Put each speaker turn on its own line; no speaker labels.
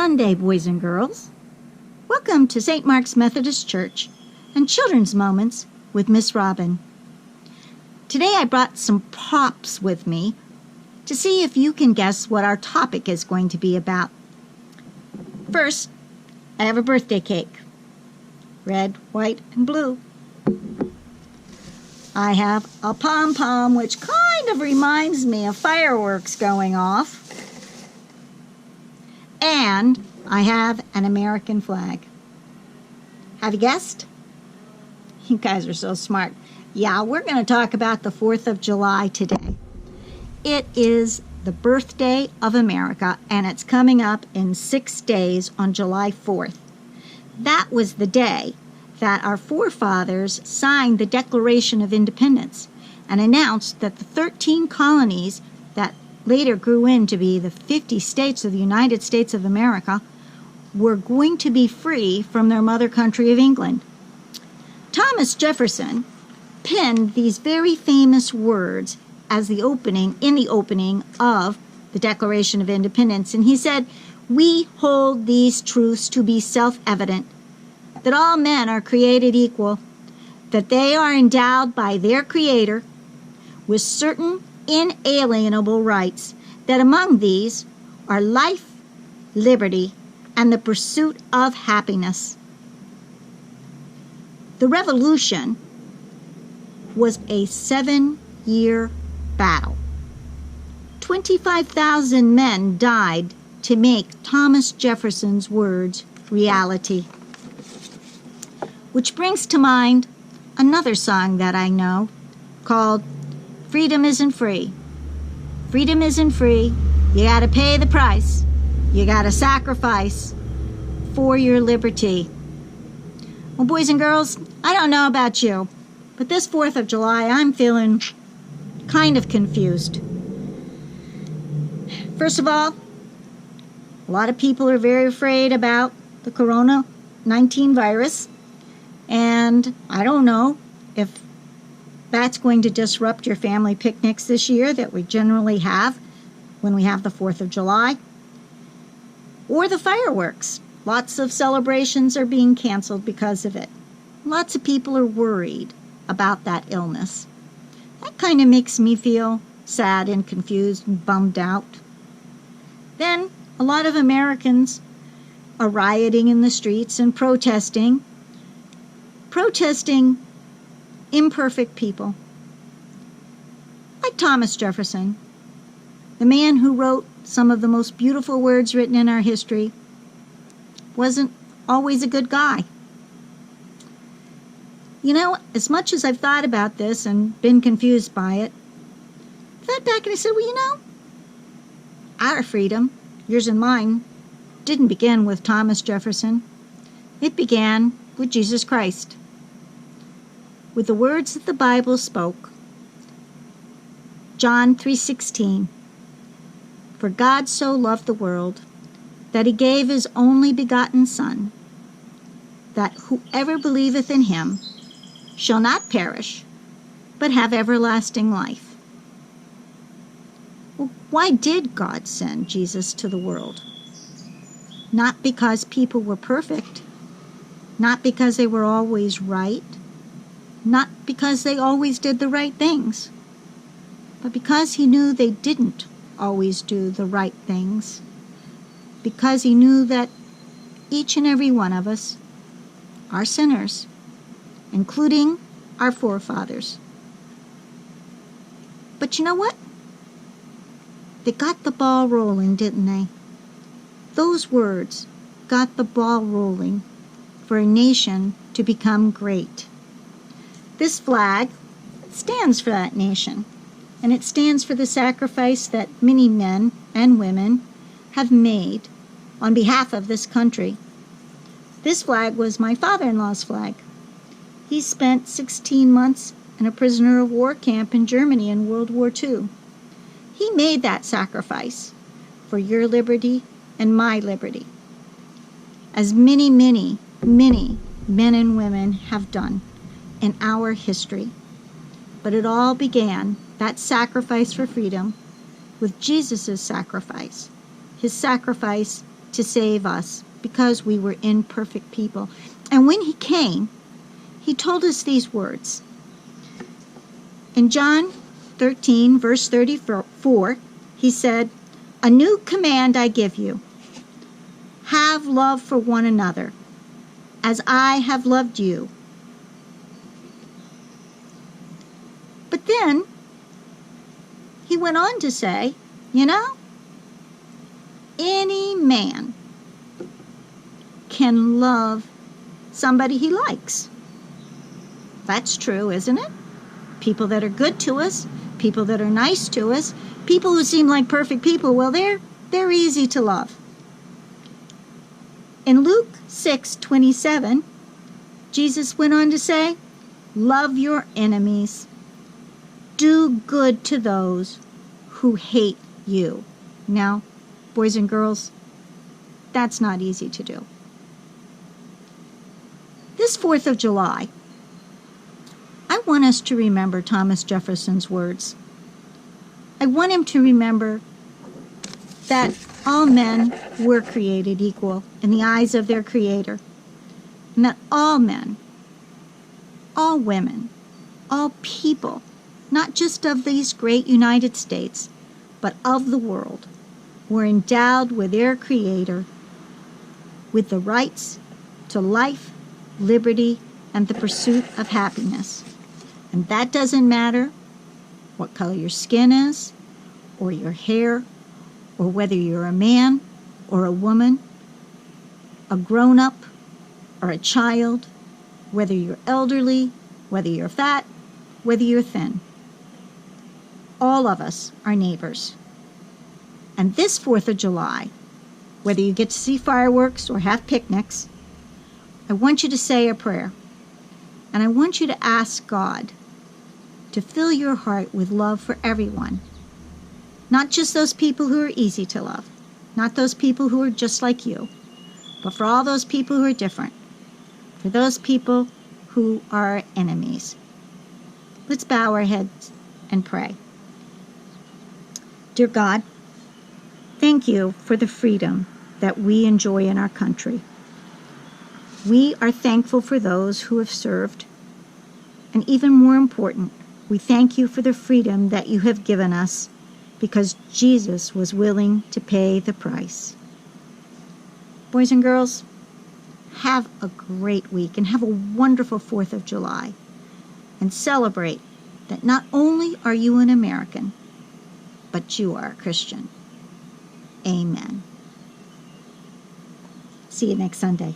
Sunday, boys and girls. Welcome to St. Mark's Methodist Church and Children's Moments with Miss Robin. Today I brought some props with me to see if you can guess what our topic is going to be about. First, I have a birthday cake. Red, white, and blue. I have a pom-pom, which kind of reminds me of fireworks going off. And I have an American flag. Have you guessed? You guys are so smart. Yeah, we're going to talk about the 4th of July today. It is the birthday of America, and it's coming up in 6 days on July 4th. That was the day that our forefathers signed the Declaration of Independence and announced that the 13 colonies that later grew into be the 50 states of the United States of America were going to be free from their mother country of England. Thomas Jefferson penned these very famous words as in the opening of the Declaration of Independence, and he said, "We hold these truths to be self-evident, that all men are created equal, that they are endowed by their Creator with certain inalienable rights, that among these are life, liberty, and the pursuit of happiness." The Revolution was a 7-year battle. 25,000 men died to make Thomas Jefferson's words reality. Which brings to mind another song that I know called "Freedom Isn't Free." Freedom isn't free. You gotta pay the price. You gotta sacrifice for your liberty. Well, boys and girls, I don't know about you, but this 4th of July, I'm feeling kind of confused. First of all, a lot of people are very afraid about the Corona-19 virus, and I don't know if that's going to disrupt your family picnics this year that we generally have when we have the 4th of July, or the fireworks. Lots of celebrations are being canceled because of it. Lots of people are worried about that illness. That kind of makes me feel sad and confused and bummed out. Then a lot of Americans are rioting in the streets and protesting imperfect people. Like Thomas Jefferson, the man who wrote some of the most beautiful words written in our history, wasn't always a good guy. You know, as much as I've thought about this and been confused by it, I thought back and I said, well, you know, our freedom, yours and mine, didn't begin with Thomas Jefferson. It began with Jesus Christ. With the words that the Bible spoke. John 3:16. For God so loved the world that he gave his only begotten Son, that whoever believeth in him shall not perish, but have everlasting life. Well, why did God send Jesus to the world? Not because people were perfect, not because they were always right, not because they always did the right things, but because he knew they didn't always do the right things, because he knew that each and every one of us are sinners, including our forefathers. But you know what? They got the ball rolling, didn't they? Those words got the ball rolling for a nation to become great. This flag stands for that nation, and it stands for the sacrifice that many men and women have made on behalf of this country. This flag was my father-in-law's flag. He spent 16 months in a prisoner of war camp in Germany in World War II. He made that sacrifice for your liberty and my liberty, as many, many, many men and women have done in our history. But it all began, that sacrifice for freedom, with Jesus' sacrifice. His sacrifice to save us because we were imperfect people. And when he came, he told us these words. In John 13, verse 34, he said, "A new command I give you. Have love for one another, as I have loved you." But then he went on to say, any man can love somebody he likes. That's true, isn't it? People that are good to us, people that are nice to us, people who seem like perfect people, well, they're easy to love. In Luke 6:27, Jesus went on to say, "Love your enemies. Do good to those who hate you." Now, boys and girls, that's not easy to do. This 4th of July, I want us to remember Thomas Jefferson's words. I want him to remember that all men were created equal in the eyes of their Creator, and that all men, all women, all people, not just of these great United States, but of the world, were endowed with their Creator with the rights to life, liberty, and the pursuit of happiness. And that doesn't matter what color your skin is, or your hair, or whether you're a man or a woman, a grown-up or a child, whether you're elderly, whether you're fat, whether you're thin. All of us are neighbors. And this 4th of July, whether you get to see fireworks or have picnics, I want you to say a prayer. And I want you to ask God to fill your heart with love for everyone. Not just those people who are easy to love, not those people who are just like you, but for all those people who are different, for those people who are our enemies. Let's bow our heads and pray. Dear God, thank you for the freedom that we enjoy in our country. We are thankful for those who have served, and even more important, we thank you for the freedom that you have given us because Jesus was willing to pay the price. Boys and girls, have a great week and have a wonderful 4th of July, and celebrate that not only are you an American, but you are a Christian. Amen. See you next Sunday.